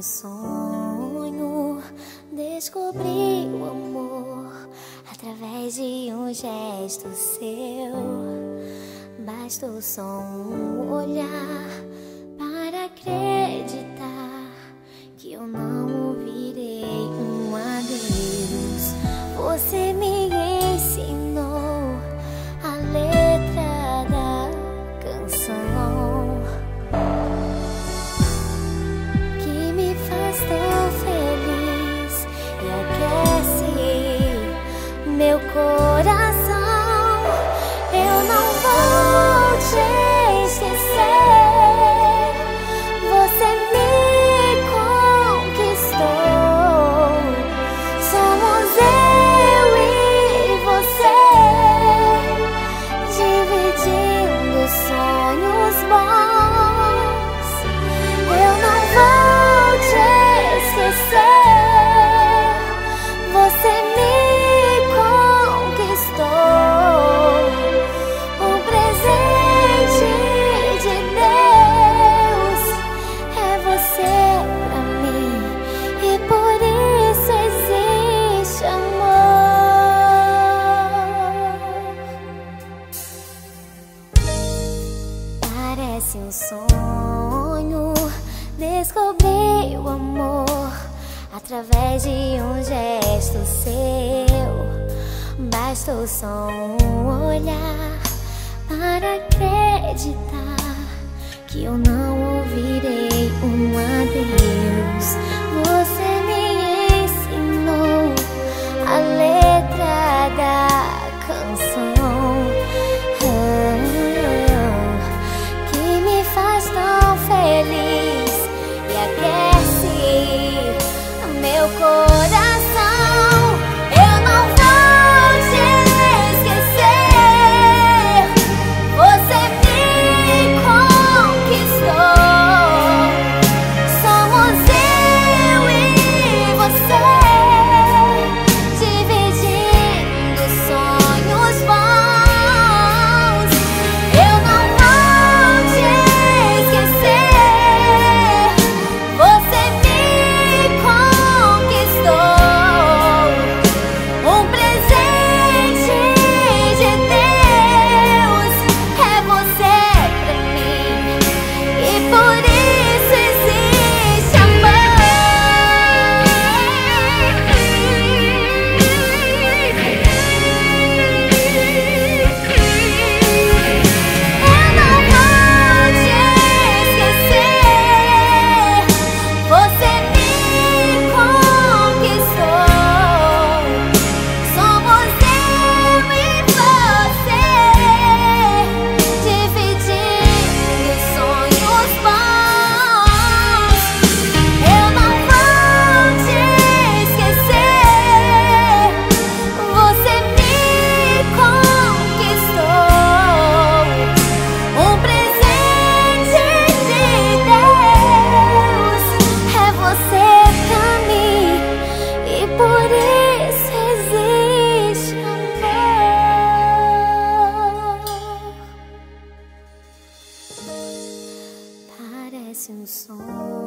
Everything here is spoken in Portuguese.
sonho, descobri o amor através de um gesto seu. Bastou só um olhar para acreditar que eu não ouvirei um adeus. Você me ensinou a letra da canção que me faz tão feliz e aquece meu coração. Eu não vou te esquecer. Você me conquistou. Somos eu e você, dividindo sonhos bons. Eu não vou te esquecer. Você me conquistou. Um presente de Deus é você pra mim, e por isso existe amor. Parece um sonho, descobri o amor através de um gesto seu. Bastou só um olhar para acreditar que eu não ouvirei um adeus. Você me ensinou a letra da canção que me faz tão feliz e aquece meu coração. Eu não vou te esquecer. Você me conquistou. Somos eu e você, dividindo sonhos bons. Eu não vou te esquecer. Você me conquistou. Um presente de Deus é você pra mim, e por isso existe amor. Eu não vou te esquecer. Você me conquistou. Somos eu e você, dividindo sonhos bons. Eu não vou te esquecer. Você me conquistou. Um presente de Deus é você pra mim, e por isso existe amor. Parece um sonho,